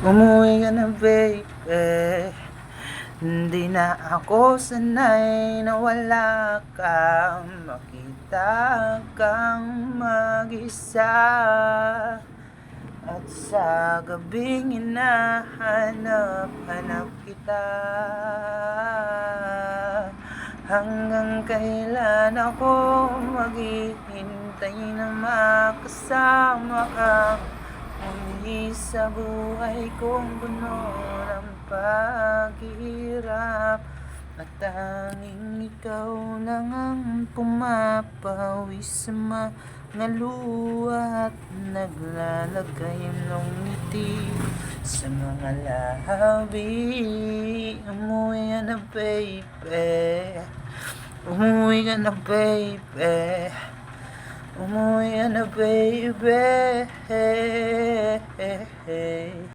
Umuwi ka na baby, hindi na ako sanay na wala ka. Makita kang mag-isa, at sa gabing hinahanap-hanap kita. Hanggang kailan ako maghihintay na makasama ka muli sa buhay kong puno ng paghihirap, at tanging ikaw lang ang pumapawis sa mga luha at naglalagay ng ngiti sa mga labi. Umuwi ka na baby, umuwi ka na baby, umuwi ka na baby.